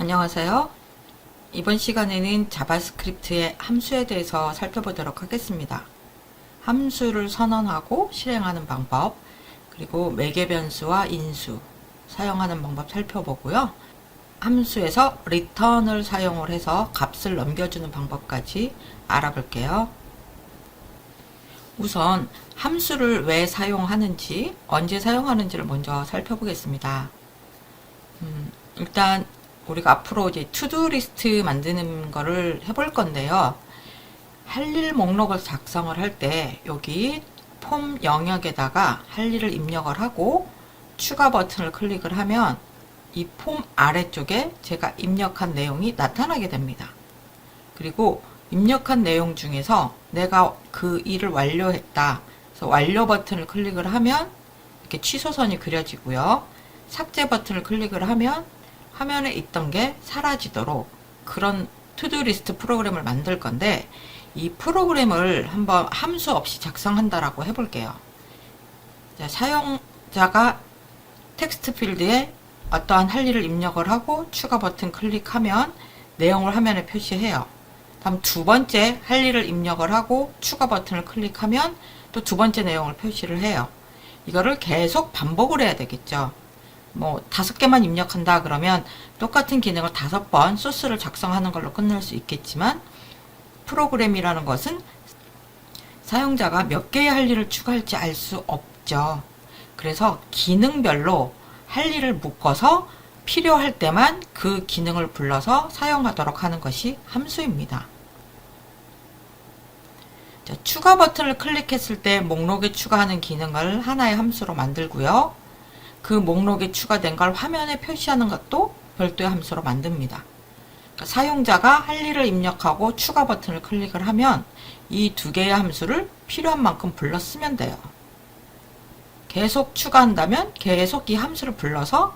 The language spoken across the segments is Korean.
안녕하세요. 이번 시간에는 자바스크립트의 함수에 대해서 살펴보도록 하겠습니다. 함수를 선언하고 실행하는 방법, 그리고 매개 변수와 인수 사용하는 방법 살펴보고요. 함수에서 return을 사용을 해서 값을 넘겨주는 방법까지 알아볼게요. 우선 함수를 왜 사용하는지, 언제 사용하는지를 먼저 살펴보겠습니다. 일단 우리가 앞으로 이제 투두 리스트 만드는 거를 해볼 건데요. 할 일 목록을 작성을 할 때 여기 폼 영역에다가 할 일을 입력을 하고 추가 버튼을 클릭을 하면 이 폼 아래쪽에 제가 입력한 내용이 나타나게 됩니다. 그리고 입력한 내용 중에서 내가 그 일을 완료했다. 그래서 완료 버튼을 클릭을 하면 이렇게 취소선이 그려지고요. 삭제 버튼을 클릭을 하면 화면에 있던 게 사라지도록 그런 투두 리스트 프로그램을 만들 건데, 이 프로그램을 한번 함수 없이 작성한다라고 해볼게요. 자, 사용자가 텍스트 필드에 어떠한 할 일을 입력을 하고 추가 버튼 클릭하면 내용을 화면에 표시해요. 다음 두 번째 할 일을 입력을 하고 추가 버튼을 클릭하면 또 두 번째 내용을 표시를 해요. 이거를 계속 반복을 해야 되겠죠. 뭐 5개만 입력한다 그러면 똑같은 기능을 5번 소스를 작성하는 걸로 끝날 수 있겠지만, 프로그램이라는 것은 사용자가 몇 개의 할 일을 추가할지 알 수 없죠. 그래서 기능별로 할 일을 묶어서 필요할 때만 그 기능을 불러서 사용하도록 하는 것이 함수입니다. 자, 추가 버튼을 클릭했을 때 목록에 추가하는 기능을 하나의 함수로 만들고요. 그 목록에 추가된 걸 화면에 표시하는 것도 별도의 함수로 만듭니다. 그러니까 사용자가 할 일을 입력하고 추가 버튼을 클릭을 하면 이 두 개의 함수를 필요한 만큼 불러 쓰면 돼요. 계속 추가한다면 계속 이 함수를 불러서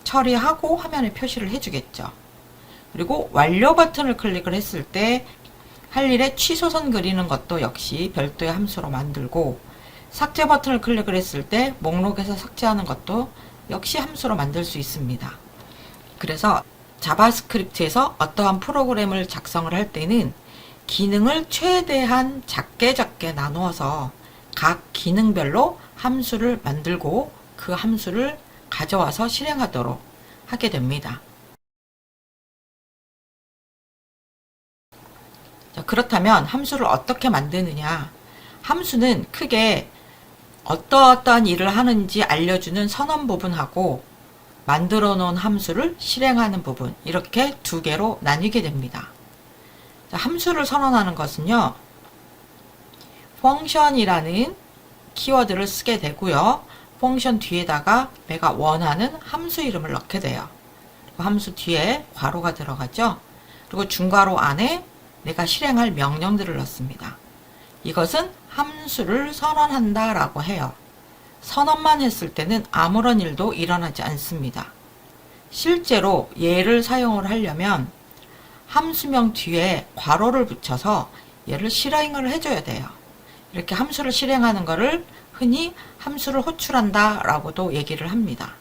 처리하고 화면에 표시를 해주겠죠. 그리고 완료 버튼을 클릭을 했을 때 할 일에 취소선 그리는 것도 역시 별도의 함수로 만들고, 삭제 버튼을 클릭을 했을 때 목록에서 삭제하는 것도 역시 함수로 만들 수 있습니다. 그래서 자바스크립트에서 어떠한 프로그램을 작성을 할 때는 기능을 최대한 작게 나누어서 각 기능별로 함수를 만들고 그 함수를 가져와서 실행하도록 하게 됩니다. 자, 그렇다면 함수를 어떻게 만드느냐? 함수는 크게 어떠한 일을 하는지 알려주는 선언 부분하고 만들어 놓은 함수를 실행하는 부분, 이렇게 두 개로 나뉘게 됩니다. 자, 함수를 선언하는 것은요, 펑션이라는 키워드를 쓰게 되고요. 펑션 뒤에다가 내가 원하는 함수 이름을 넣게 돼요. 함수 뒤에 괄호가 들어가죠. 그리고 중괄호 안에 내가 실행할 명령들을 넣습니다. 이것은 함수를 선언한다 라고 해요. 선언만 했을 때는 아무런 일도 일어나지 않습니다. 실제로 얘를 사용을 하려면 함수명 뒤에 괄호를 붙여서 얘를 실행을 해줘야 돼요. 이렇게 함수를 실행하는 것을 흔히 함수를 호출한다 라고도 얘기를 합니다.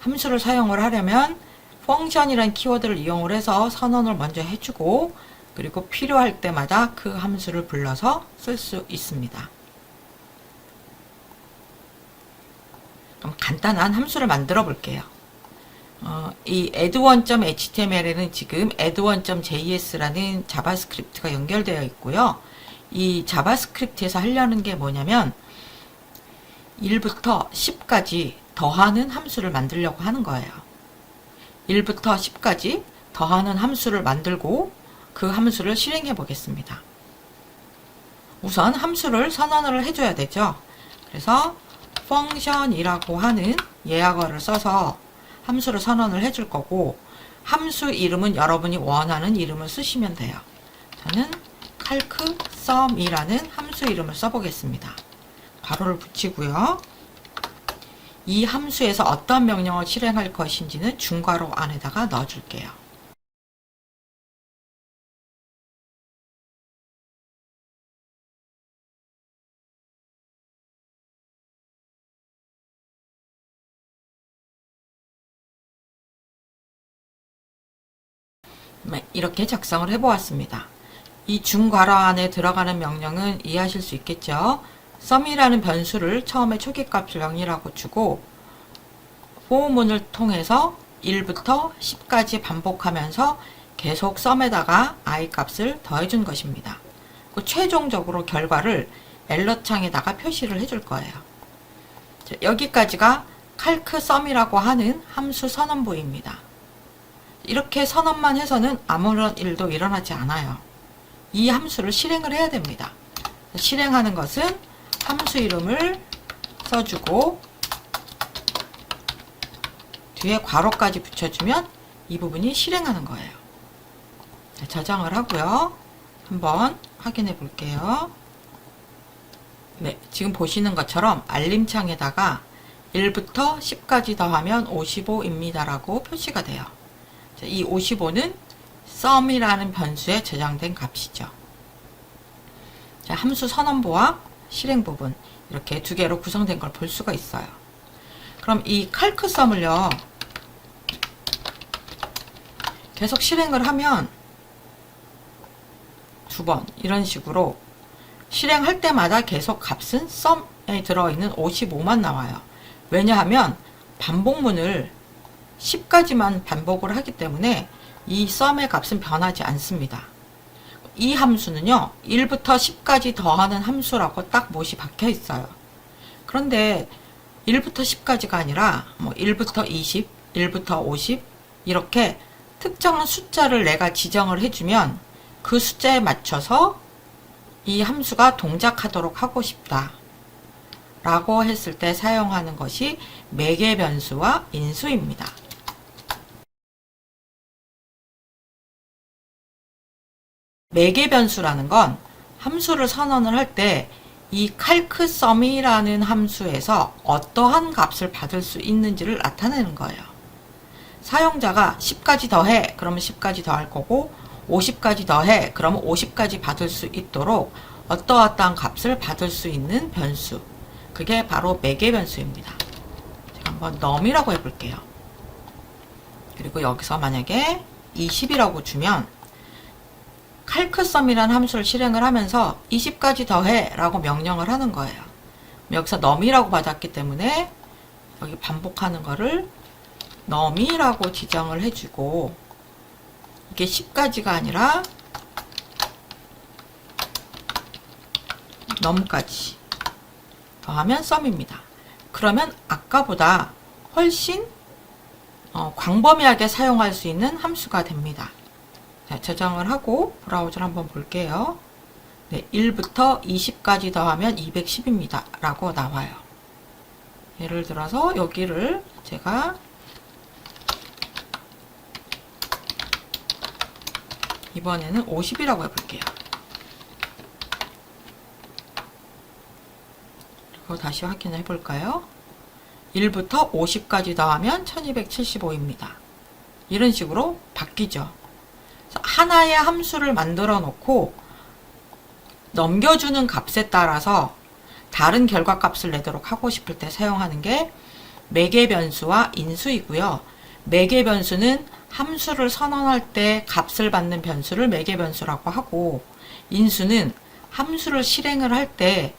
함수를 사용을 하려면 펑션이라는 키워드를 이용을 해서 선언을 먼저 해주고, 그리고 필요할 때마다 그 함수를 불러서 쓸 수 있습니다. 그럼 간단한 함수를 만들어 볼게요. 이 add1.html에는 지금 add1.js라는 자바스크립트가 연결되어 있고요. 이 자바스크립트에서 하려는 게 뭐냐면 1부터 10까지 더하는 함수를 만들려고 하는 거예요. 1부터 10까지 더하는 함수를 만들고 그 함수를 실행해 보겠습니다. 우선 함수를 선언을 해줘야 되죠. 그래서 function이라고 하는 예약어를 써서 함수를 선언을 해줄 거고, 함수 이름은 여러분이 원하는 이름을 쓰시면 돼요. 저는 calcsum이라는 함수 이름을 써보겠습니다. 괄호를 붙이고요. 이 함수에서 어떤 명령을 실행할 것인지는 중괄호 안에다가 넣어줄게요. 이렇게 작성을 해보았습니다. 이 중괄호 안에 들어가는 명령은 이해하실 수 있겠죠? sum이라는 변수를 처음에 초기값을 0이라고 주고 for 문을 통해서 1부터 10까지 반복하면서 계속 sum에다가 i 값을 더해준 것입니다. 최종적으로 결과를 엘러 창에다가 표시를 해줄 거예요. 여기까지가 calcsum이라고 하는 함수 선언부입니다. 이렇게 선언만 해서는 아무런 일도 일어나지 않아요. 이 함수를 실행을 해야 됩니다. 실행하는 것은 함수 이름을 써주고 뒤에 괄호까지 붙여주면 이 부분이 실행하는 거예요. 저장을 하고요. 한번 확인해 볼게요. 네, 지금 보시는 것처럼 알림창에다가 1부터 10까지 더하면 55입니다 라고 표시가 돼요. 이 55는 sum이라는 변수에 저장된 값이죠. 자, 함수 선언부와 실행 부분 이렇게 두 개로 구성된 걸 볼 수가 있어요. 그럼 이 calcsum을요 계속 실행을 하면 두 번 이런 식으로 실행할 때마다 계속 값은 sum에 들어있는 55만 나와요. 왜냐하면 반복문을 10까지만 반복을 하기 때문에 이 sum의 값은 변하지 않습니다. 이 함수는요 1부터 10까지 더하는 함수라고 딱 못이 박혀 있어요. 그런데 1부터 10까지가 아니라 뭐 1부터 20, 1부터 50 이렇게 특정한 숫자를 내가 지정을 해주면 그 숫자에 맞춰서 이 함수가 동작하도록 하고 싶다 라고 했을 때 사용하는 것이 매개 변수와 인수입니다. 매개 변수라는 건 함수를 선언을 할 때 이 calcsum이라는 함수에서 어떠한 값을 받을 수 있는지를 나타내는 거예요. 사용자가 10까지 더해 그러면 10까지 더할 거고 50까지 더해 그러면 50까지 받을 수 있도록 어떠한 값을 받을 수 있는 변수, 그게 바로 매개 변수입니다. 제가 한번 num이라고 해볼게요. 그리고 여기서 만약에 20이라고 주면 calcsum이라는 함수를 실행을 하면서 20까지 더해 라고 명령을 하는 거예요. 여기서 num이라고 받았기 때문에 여기 반복하는 거를 num이라고 지정을 해주고 이게 10까지가 아니라 num까지 더하면 sum입니다. 그러면 아까보다 훨씬 광범위하게 사용할 수 있는 함수가 됩니다. 자, 저장을 하고 브라우저를 한번 볼게요. 네, 1부터 20까지 더하면 210입니다 라고 나와요. 예를 들어서 여기를 제가 이번에는 50이라고 해볼게요. 그리고 다시 확인해 볼까요? 1부터 50까지 더하면 1275입니다. 이런 식으로 바뀌죠. 하나의 함수를 만들어 놓고 넘겨주는 값에 따라서 다른 결과값을 내도록 하고 싶을 때 사용하는 게 매개 변수와 인수이고요. 매개 변수는 함수를 선언할 때 값을 받는 변수를 매개 변수라고 하고, 인수는 함수를 실행을 할 때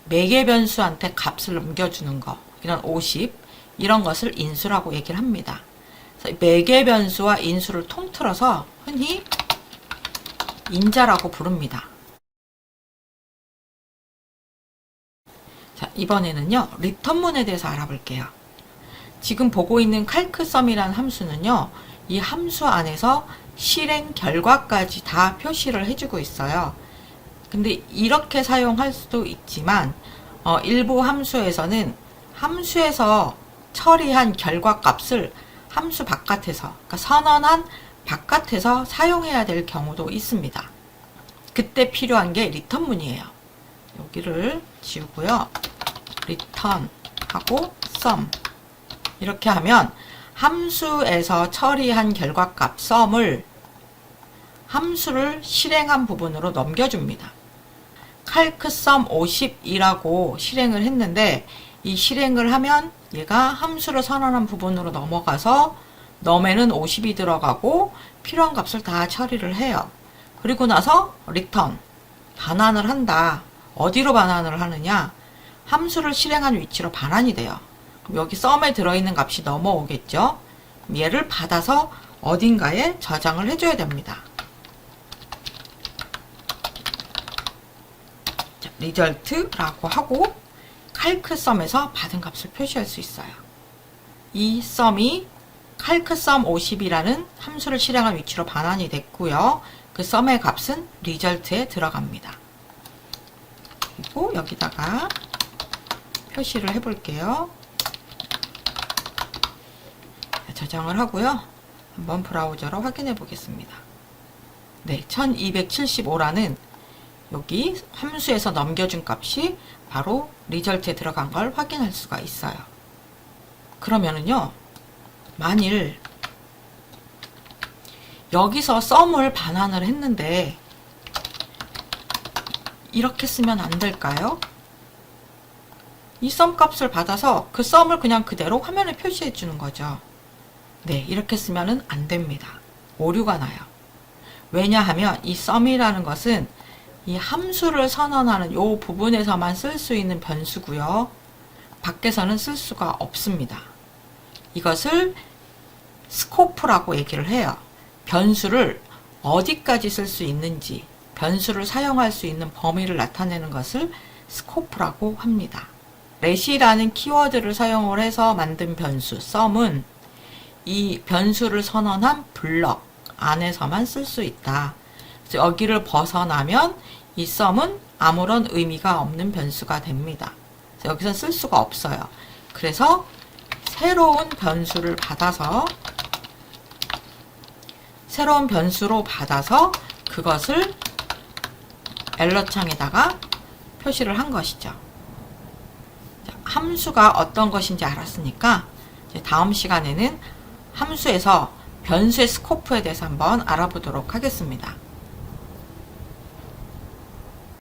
매개 변수한테 값을 넘겨주는 거, 이런 50 이런 것을 인수라고 얘기를 합니다. 그래서 매개 변수와 인수를 통틀어서 흔히 인자라고 부릅니다. 자, 이번에는요 리턴문에 대해서 알아볼게요. 지금 보고 있는 calcsum이라는 함수는요 이 함수 안에서 실행 결과까지 다 표시를 해주고 있어요. 근데 이렇게 사용할 수도 있지만 일부 함수에서는 함수에서 처리한 결과값을 함수 바깥에서, 그러니까 선언한 바깥에서 사용해야 될 경우도 있습니다. 그때 필요한 게 리턴문이에요. 여기를 지우고요. return 하고 sum 이렇게 하면 함수에서 처리한 결과값 sum을 함수를 실행한 부분으로 넘겨줍니다. calcsum 50이라고 실행을 했는데 이 실행을 하면 얘가 함수를 선언한 부분으로 넘어가서 num에는 50이 들어가고 필요한 값을 다 처리를 해요. 그리고 나서 return, 반환을 한다. 어디로 반환을 하느냐? 함수를 실행한 위치로 반환이 돼요. 그럼 여기 sum에 들어있는 값이 넘어오겠죠? 얘를 받아서 어딘가에 저장을 해줘야 됩니다. 자, result라고 하고 calcsum에서 받은 값을 표시할 수 있어요. 이 sum이 calcsum 50이라는 함수를 실행한 위치로 반환이 됐고요. 그 sum의 값은 result에 들어갑니다. 그리고 여기다가 표시를 해볼게요. 저장을 하고요. 한번 브라우저로 확인해 보겠습니다. 네, 1275라는 여기 함수에서 넘겨준 값이 바로 result에 들어간 걸 확인할 수가 있어요. 그러면은요, 만일 여기서 sum을 반환을 했는데 이렇게 쓰면 안 될까요? 이 sum 값을 받아서 그 sum을 그냥 그대로 화면에 표시해 주는 거죠. 네, 이렇게 쓰면은 안 됩니다. 오류가 나요. 왜냐하면 이 sum이라는 것은 이 함수를 선언하는 이 부분에서만 쓸 수 있는 변수고요. 밖에서는 쓸 수가 없습니다. 이것을 스코프라고 얘기를 해요. 변수를 어디까지 쓸 수 있는지, 변수를 사용할 수 있는 범위를 나타내는 것을 스코프라고 합니다. let이라는 키워드를 사용을 해서 만든 변수 sum은 이 변수를 선언한 블럭 안에서만 쓸 수 있다. 여기를 벗어나면 이 sum은 아무런 의미가 없는 변수가 됩니다. 여기서 쓸 수가 없어요. 그래서 새로운 변수를 받아서 새로운 변수로 받아서 그것을 에러 창에다가 표시를 한 것이죠. 자, 함수가 어떤 것인지 알았으니까 이제 다음 시간에는 함수에서 변수의 스코프에 대해서 한번 알아보도록 하겠습니다.